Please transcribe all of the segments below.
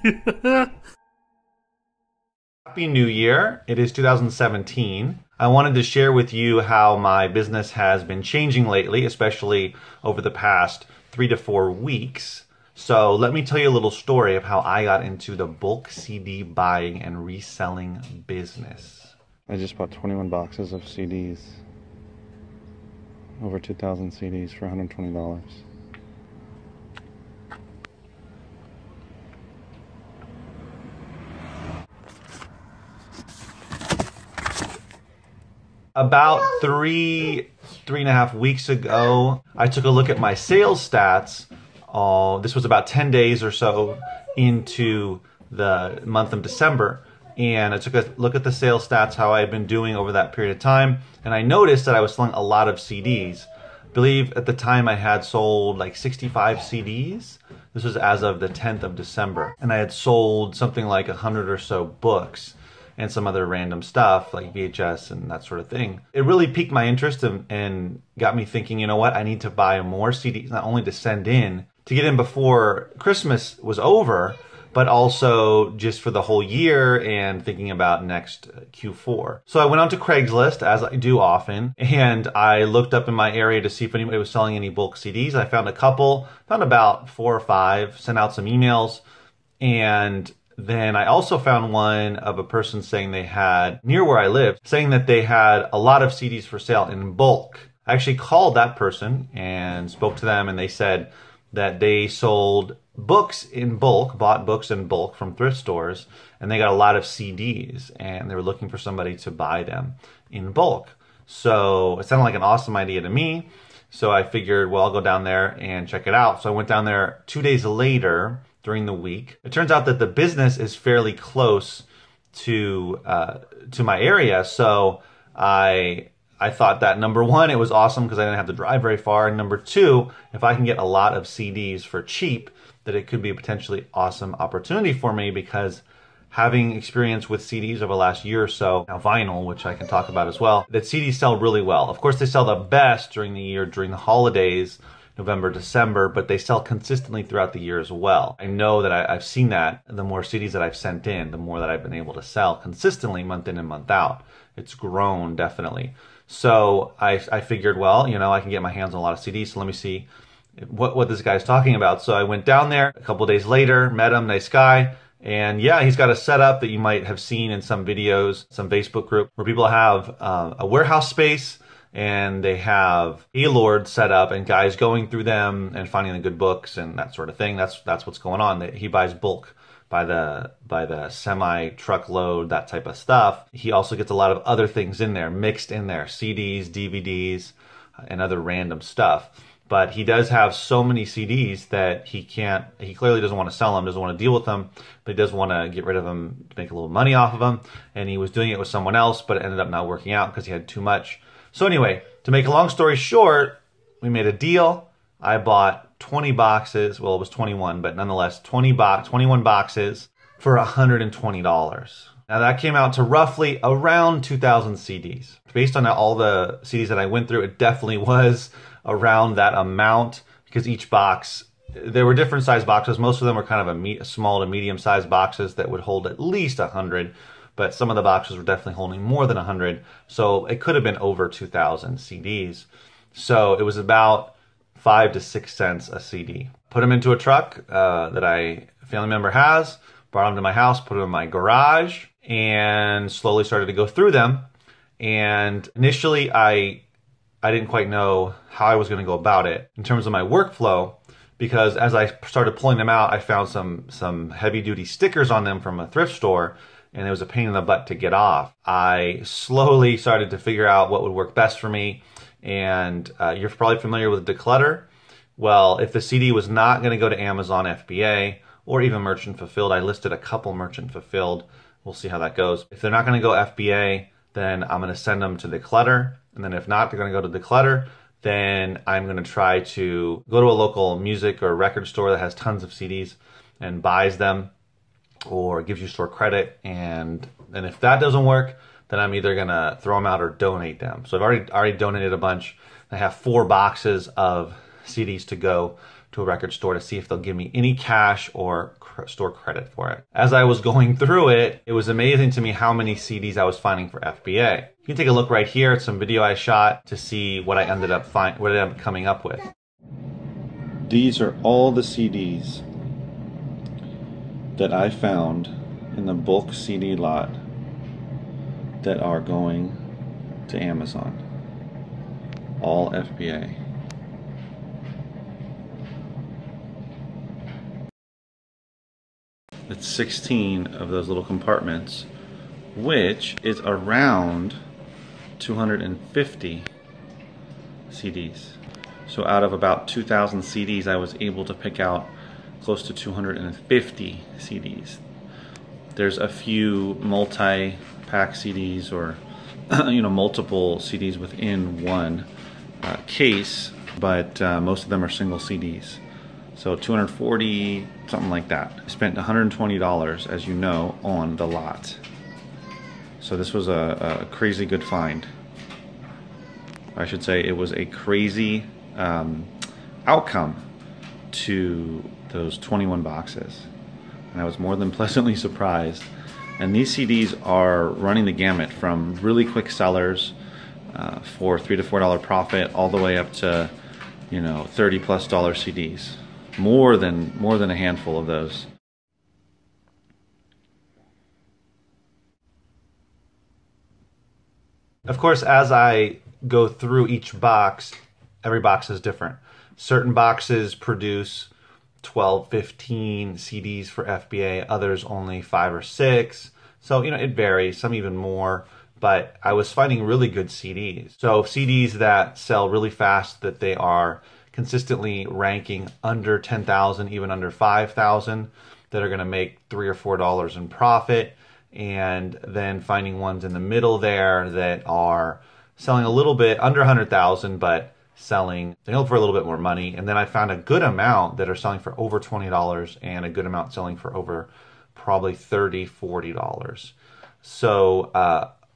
Happy New Year. It is 2017. I wanted to share with you how my business has been changing lately, especially over the past 3 to 4 weeks. So let me tell you a little story of how I got into the bulk CD buying and reselling business. I just bought 21 boxes of CDs. Over 2,000 CDs for $120. About three and a half weeks ago, I took a look at my sales stats. This was about 10 days or so into the month of December. And I took a look at the sales stats, how I had been doing over that period of time. And I noticed that I was selling a lot of CDs. I believe at the time I had sold like 65 CDs. This was as of the 10th of December. And I had sold something like 100 or so books and some other random stuff like VHS and that sort of thing. It really piqued my interest and got me thinking, you know what, I need to buy more CDs, not only to send in, to get in before Christmas was over, but also just for the whole year and thinking about next Q4. So I went on to Craigslist, as I do often, and I looked up in my area to see if anybody was selling any bulk CDs. I found a couple, found about 4 or 5, sent out some emails, and then I also found one of a person saying they had, near where I live, saying that they had a lot of CDs for sale in bulk. I actually called that person and spoke to them, and they said that they sold books in bulk, bought books in bulk from thrift stores, and they got a lot of CDs, and they were looking for somebody to buy them in bulk. So it sounded like an awesome idea to me. So I figured, well, I'll go down there and check it out. So I went down there 2 days later during the week. It turns out that the business is fairly close to my area. So I thought that, number one, it was awesome because I didn't have to drive very far. And number two, if I can get a lot of CDs for cheap, that it could be a potentially awesome opportunity for me, because having experience with CDs over the last year or so, now vinyl, which I can talk about as well, that CDs sell really well. Of course, they sell the best during the year, during the holidays, November, December, but they sell consistently throughout the year as well. I know that I've seen that. The more CDs that I've sent in, the more that I've been able to sell consistently month in and month out. It's grown, definitely. So I figured, well, you know, I can get my hands on a lot of CDs, so let me see what this guy's talking about. So I went down there a couple days later, met him, nice guy. And yeah, he's got a setup that you might have seen in some videos, some Facebook group, where people have a warehouse space, and they have Gaylord set up and guys going through them and finding the good books and that sort of thing. That's what's going on. He buys bulk by the semi truckload, that type of stuff. He also gets a lot of other things in there, mixed in there, CDs, DVDs, and other random stuff. But he does have so many CDs that he clearly doesn't want to sell them, doesn't want to deal with them, but he does want to get rid of them to make a little money off of them. And he was doing it with someone else, but it ended up not working out because he had too much. So anyway, to make a long story short, we made a deal. I bought 20 boxes. Well, it was 21, but nonetheless, 21 boxes for $120. Now that came out to roughly around 2,000 CDs. Based on all the CDs that I went through, it definitely was around that amount, because each box, there were different size boxes. Most of them were kind of a small to medium sized boxes that would hold at least 100. But some of the boxes were definitely holding more than 100. So it could have been over 2,000 CDs. So it was about 5 to 6 cents a CD. Put them into a truck that a family member has, brought them to my house, put them in my garage, and slowly started to go through them. And initially, I didn't quite know how I was going to go about it in terms of my workflow, because as I started pulling them out, I found some heavy-duty stickers on them from a thrift store, and it was a pain in the butt to get off. I slowly started to figure out what would work best for me, and you're probably familiar with Declutter. Well, if the CD was not going to go to Amazon FBA or even Merchant Fulfilled, I listed a couple Merchant Fulfilled. We'll see how that goes. If they're not going to go FBA, then I'm going to send them to Declutter, and then if not, they're going to go to Declutter, then I'm going to try to go to a local music or record store that has tons of CDs and buys them, or gives you store credit, and if that doesn't work, then I'm either gonna throw them out or donate them. So I've already donated a bunch. I have 4 boxes of CDs to go to a record store to see if they'll give me any cash or store credit for it. As I was going through it, it was amazing to me how many CDs I was finding for FBA. You can take a look right here at some video I shot to see what I ended up coming up with. These are all the CDs that I found in the bulk CD lot that are going to Amazon. All FBA. It's 16 of those little compartments, which is around 250 CDs. So out of about 2,000 CDs, I was able to pick out close to 250 CDs. There's a few multi-pack CDs or multiple CDs within one case, but most of them are single CDs. So 240, something like that. I spent $120, as you know, on the lot. So this was a crazy good find. I should say it was a crazy outcome to those 21 boxes. And I was more than pleasantly surprised. And these CDs are running the gamut from really quick sellers for $3 to $4 profit all the way up to $30+ CDs. More than a handful of those. Of course, as I go through each box, every box is different. Certain boxes produce 12, 15 CDs for FBA, others only 5 or 6. So, it varies, some even more, but I was finding really good CDs. So CDs that sell really fast, that they are consistently ranking under 10,000, even under 5,000, that are gonna make $3 or $4 in profit, and then finding ones in the middle there that are selling a little bit under 100,000, but selling for a little bit more money. And then I found a good amount that are selling for over $20 and a good amount selling for over probably $30, $40. So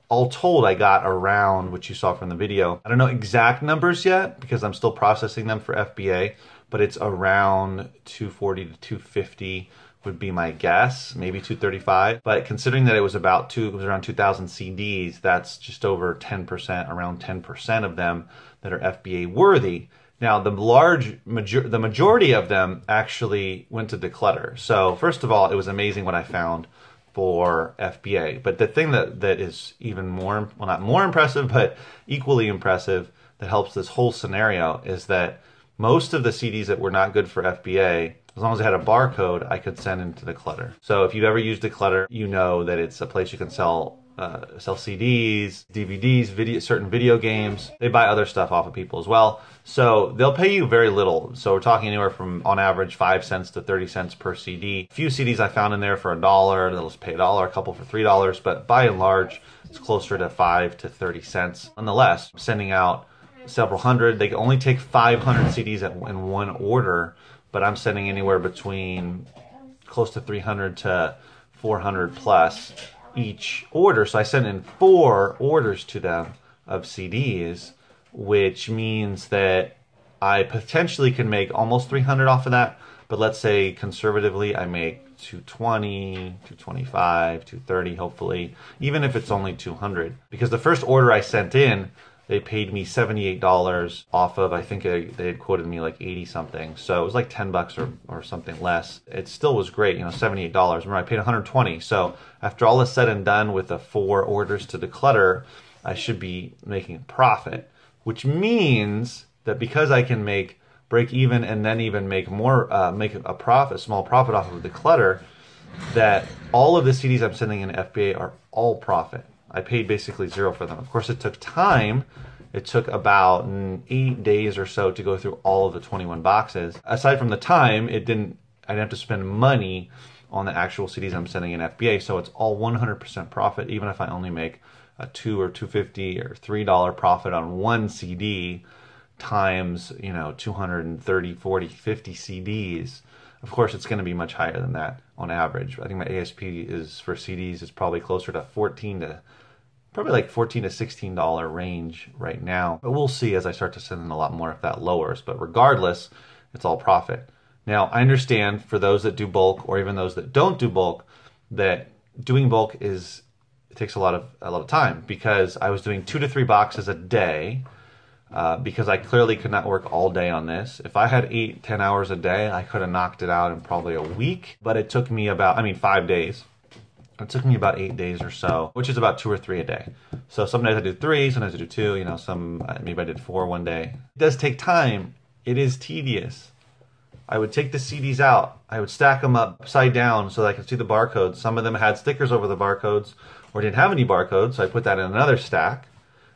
all told, I got around what you saw from the video. I don't know exact numbers yet because I'm still processing them for FBA, but it's around 240 to 250 would be my guess, maybe 235. But considering that it was around 2,000 CDs, that's just over 10%, around 10% of them that are FBA worthy. Now, the majority of them actually went to declutter. So first of all, it was amazing what I found for FBA. But the thing that is even more, well, not more impressive, but equally impressive that helps this whole scenario is that most of the CDs that were not good for FBA, as long as I had a barcode, I could send into Declutter. So if you've ever used Declutter, you know that it's a place you can sell CDs, DVDs, certain video games. They buy other stuff off of people as well. So they'll pay you very little. So we're talking anywhere from, on average, 5 cents to 30 cents per CD. A few CDs I found in there for $1, they'll just pay $1, a couple for $3, but by and large, it's closer to 5 to 30 cents. Nonetheless, sending out several hundred. They can only take 500 CDs in one order, but I'm sending anywhere between close to 300 to 400 plus each order. So I sent in 4 orders to them of CDs, which means that I potentially can make almost 300 off of that. But let's say conservatively I make 220, 225, 230 hopefully, even if it's only 200. Because the first order I sent in, they paid me $78 off of, I think they had quoted me like 80 something. So it was like 10 bucks or something less. It still was great, $78. Remember, I paid 120. So after all is said and done with the 4 orders to Declutter, I should be making a profit, which means that because I can break even and then even make more, make a profit, small profit off of Declutter, that all of the CDs I'm sending in FBA are all profit. I paid basically 0 for them. Of course, it took time. It took about 8 days or so to go through all of the 21 boxes. Aside from the time, I didn't have to spend money on the actual CDs I'm sending in FBA, so it's all 100% profit, even if I only make a $2 or $2.50 or $3 profit on one CD times, 230, 40, 50 CDs. Of course, it's going to be much higher than that on average. I think my ASP is for CDs is probably closer to probably like $14 to $16 range right now. But we'll see as I start to send in a lot more if that lowers. But regardless, It's all profit. Now, I understand for those that do bulk or even those that don't do bulk, that doing bulk it takes a lot of time, because I was doing 2 to 3 boxes a day, because I clearly could not work all day on this. If I had 8-10 hours a day, I could have knocked it out in probably a week, but it took me about, 5 days. It took me about 8 days or so, which is about 2 or 3 a day. So some days I do 3, sometimes I do 2, maybe I did 4 one day. It does take time. It is tedious. I would take the CDs out. I would stack them up upside down so that I could see the barcodes. Some of them had stickers over the barcodes or didn't have any barcodes, so I put that in another stack.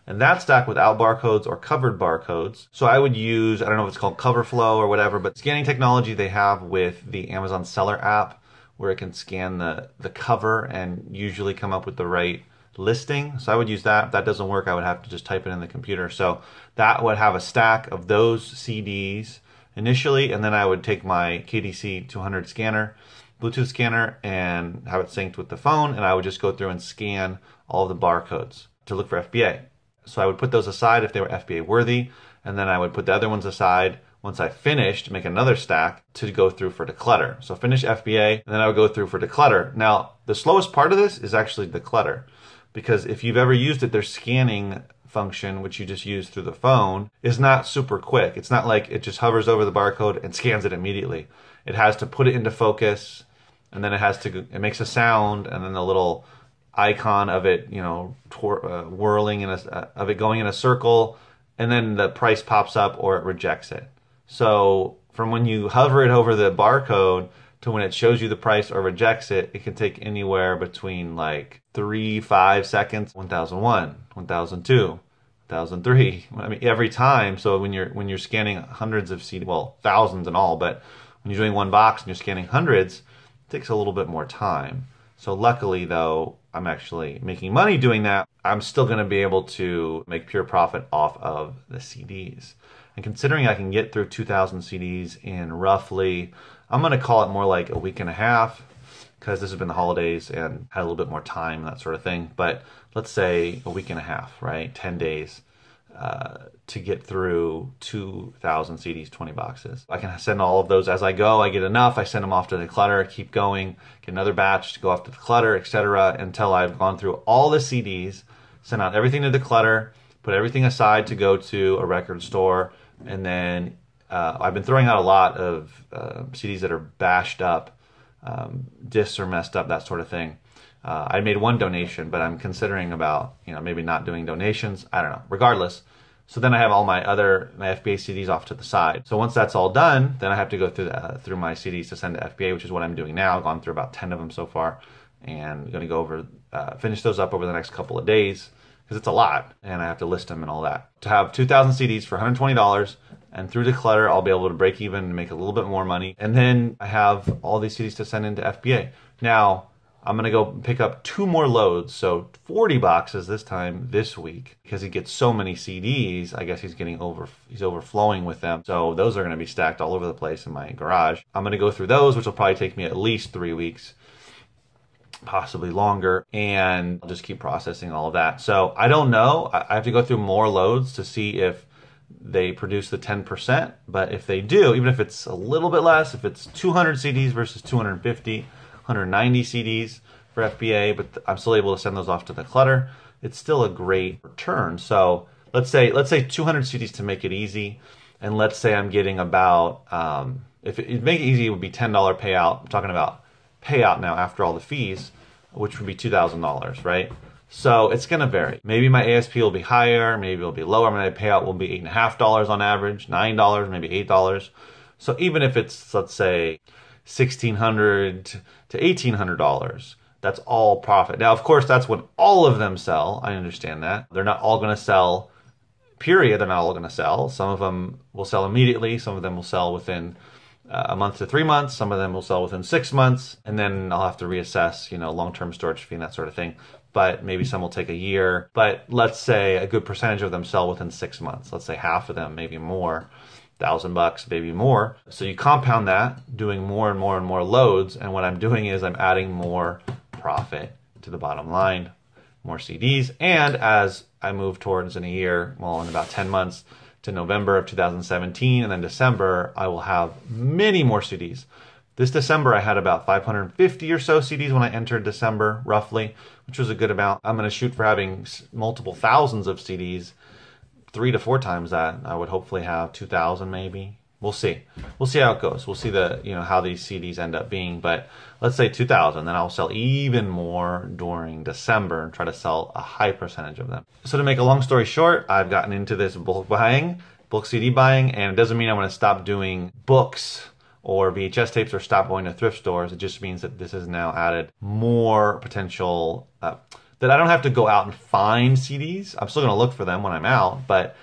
And that stack without barcodes or covered barcodes. So I would use, I don't know if it's called CoverFlow or whatever, but scanning technology they have with the Amazon Seller app, where it can scan the cover and usually come up with the right listing. So I would use that. If that doesn't work, I would have to just type it in the computer. So that would have a stack of those CDs initially, and then I would take my KDC 200 scanner, Bluetooth scanner, and have it synced with the phone, and I would just go through and scan all of the barcodes to look for FBA. So I would put those aside if they were FBA worthy, and then I would put the other ones aside once I finished, make another stack to go through for declutter. So finish FBA, and then I would go through for declutter. Now, the slowest part of this is actually declutter, because if you've ever used it, their scanning function, which you just use through the phone, is not super quick. It's not like it just hovers over the barcode and scans it immediately. It has to put it into focus, and then it makes a sound, and then the little icon of it, whirling of it going in a circle, and then the price pops up or it rejects it. So from when you hover it over the barcode to when it shows you the price or rejects it, it can take anywhere between like 3-5 seconds. 1001, 1002, 1003. Every time. So when you're scanning hundreds of CDs, well, thousands in all, but when you're doing one box and you're scanning hundreds, it takes a little bit more time. So luckily, though, I'm actually making money doing that. I'm still going to be able to make pure profit off of the CDs. And considering I can get through 2,000 CDs in roughly, I'm going to call it more like a week and a half, because this has been the holidays and had a little bit more time, that sort of thing. But let's say a week and a half, right? 10 days to get through 2,000 CDs, 20 boxes. I can send all of those as I go. I get enough, I send them off to the clutter, keep going, get another batch to go off to the clutter, etc., until I've gone through all the CDs, sent out everything to the clutter, put everything aside to go to a record store, and then I've been throwing out a lot of CDs that are bashed up, discs are messed up, that sort of thing. I made one donation, but I'm considering about, maybe not doing donations. I don't know. Regardless. So then I have all my FBA CDs off to the side. So once that's all done, then I have to go through my CDs to send to FBA, which is what I'm doing now. I've gone through about 10 of them so far, and I'm going to go over, finish those up over the next couple of days, because it's a lot, and I have to list them and all that. To have 2,000 CDs for $120, and through declutter, I'll be able to break even and make a little bit more money. And then I have all these CDs to send into FBA. Now, I'm going to go pick up 2 more loads, so 40 boxes this week, because he gets so many CDs. I guess he's overflowing with them. So those are going to be stacked all over the place in my garage. I'm going to go through those, which will probably take me at least 3 weeks, possibly longer, and I'll just keep processing all of that. So I don't know. I have to go through more loads to see if they produce the 10%, but if they do, even if it's a little bit less, if it's 200 CDs versus 250, 190 CDs for FBA, but I'm still able to send those off to the clutter, it's still a great return. So let's say 200 CDs to make it easy, and let's say I'm getting about, if it make it easy, it would be $10 payout. I'm talking about payout now after all the fees, which would be $2,000, right? So it's going to vary. Maybe my ASP will be higher, maybe it'll be lower. My payout will be $8.50 on average, $9, maybe $8. So even if it's, let's say, $1,600 to $1,800, that's all profit. Now, of course, that's when all of them sell. I understand that. They're not all going to sell, period. They're not all going to sell. Some of them will sell immediately. Some of them will sell within a month to 3 months. Some of them will sell within 6 months. And then I'll have to reassess, long-term storage fee and that sort of thing. But maybe some will take a year. But let's say a good percentage of them sell within 6 months. Let's say half of them, maybe more. $1,000, maybe more. So you compound that, doing more and more and more loads, and what I'm doing is I'm adding more profit to the bottom line, more CDs, and as I move towards in a year, well, in about 10 months, to November of 2017, and then December, I will have many more CDs. This December, I had about 550 or so CDs when I entered December, roughly, which was a good amount. I'm going to shoot for having multiple thousands of CDs, 3 to 4 times that. I would hopefully have 2,000 maybe. We'll see. We'll see how it goes. We'll see how these CDs end up being. But let's say 2,000, then I'll sell even more during December and try to sell a high percentage of them. So to make a long story short, I've gotten into this bulk CD buying, and it doesn't mean I'm going to stop doing books or VHS tapes or stop going to thrift stores. It just means that this has now added more potential, that I don't have to go out and find CDs. I'm still going to look for them when I'm out, but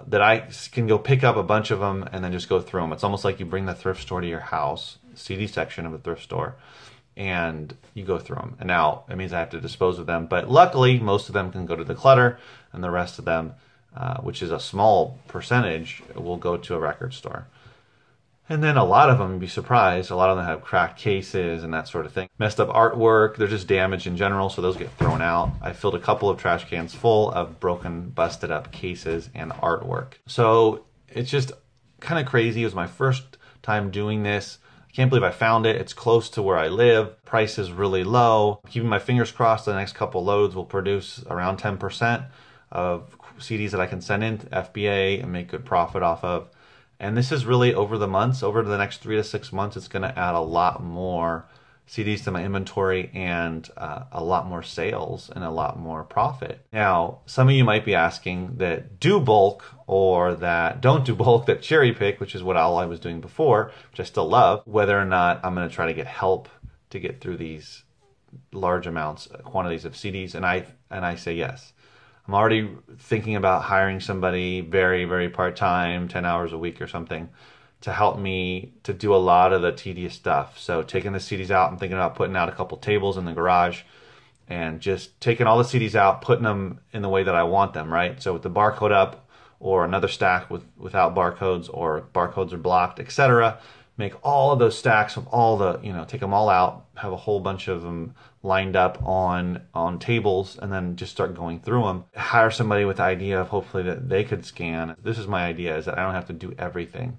that I can go pick up a bunch of them and then just go through them. It's almost like you bring the thrift store to your house, CD section of the thrift store, and you go through them. And now it means I have to dispose of them, but luckily most of them can go to the clutter, and the rest of them, which is a small percentage, will go to a record store. And then a lot of them, you'd be surprised, a lot of them have cracked cases and that sort of thing. Messed up artwork, they're just damaged in general, so those get thrown out. I filled a couple of trash cans full of broken, busted up cases and artwork. So it's just kind of crazy. It was my first time doing this. I can't believe I found it. It's close to where I live. Price is really low. Keeping my fingers crossed, the next couple loads will produce around 10% of CDs that I can send in to FBA and make good profit off of. And this is really over the next 3 to 6 months, it's going to add a lot more CDs to my inventory and a lot more sales and a lot more profit. Now, some of you might be asking that do bulk or that don't do bulk, that cherry pick, which is what all I was doing before, which I still love, whether or not I'm going to try to get help to get through these large quantities of CDs. And I say yes. I'm already thinking about hiring somebody very, very part-time, 10 hours a week or something, to help me to do a lot of the tedious stuff. So taking the CDs out, I'm thinking about putting out a couple tables in the garage and just taking all the CDs out, putting them in the way that I want them, right? So with the barcode up, or another stack without barcodes, or barcodes are blocked, etc. Make all of those stacks of all the, take them all out, have a whole bunch of them lined up on tables, and then just start going through them. Hire somebody with the idea of hopefully that they could scan. This is my idea, is that I don't have to do everything.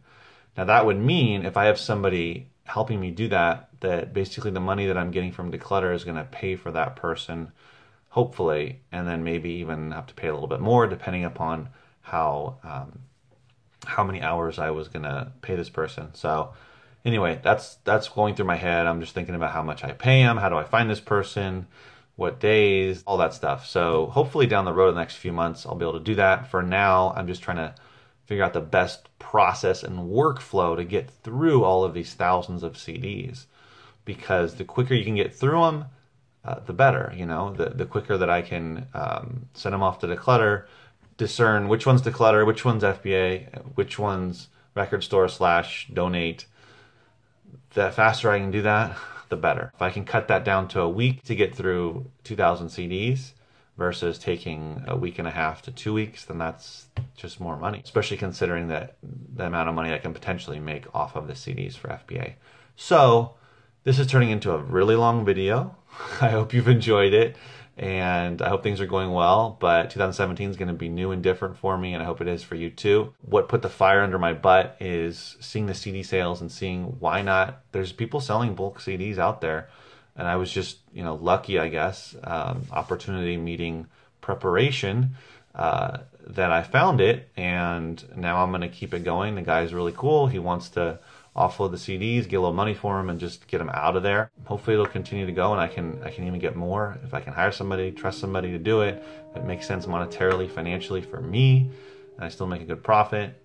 Now that would mean if I have somebody helping me do that, that basically the money that I'm getting from Declutter is going to pay for that person, hopefully, and then maybe even have to pay a little bit more depending upon how many hours I was going to pay this person. So anyway, that's going through my head. I'm just thinking about how much I pay them, how do I find this person, what days, all that stuff. So hopefully down the road in the next few months, I'll be able to do that. For now, I'm just trying to figure out the best process and workflow to get through all of these thousands of CDs. Because the quicker you can get through them, the better, the quicker that I can send them off to Declutter, discern which one's Declutter, which one's FBA, which one's record store / donate. The faster I can do that, the better. If I can cut that down to a week to get through 2,000 CDs versus taking a week and a half to 2 weeks, then that's just more money, especially considering that the amount of money I can potentially make off of the CDs for FBA. So this is turning into a really long video. I hope you've enjoyed it, and I hope things are going well, but 2017 is going to be new and different for me, and I hope it is for you too. What put the fire under my butt is seeing the CD sales and seeing why not. There's people selling bulk CDs out there, and I was just, lucky, I guess, opportunity meeting preparation, that I found it, and now I'm going to keep it going. The guy's really cool. He wants to offload the CDs, get a little money for them, and just get them out of there. Hopefully it'll continue to go, and I can even get more if I can hire somebody, trust somebody to do it. If it makes sense monetarily, financially for me, and I still make a good profit,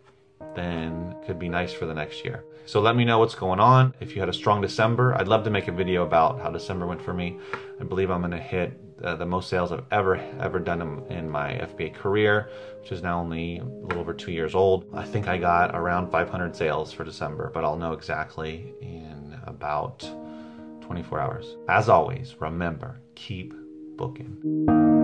then it could be nice for the next year. So let me know what's going on. If you had a strong December, I'd love to make a video about how December went for me. I believe I'm going to hit the most sales I've ever done in my FBA career, which is now only a little over 2 years old. I think I got around 500 sales for December, but I'll know exactly in about 24 hours. As always, remember, keep booking.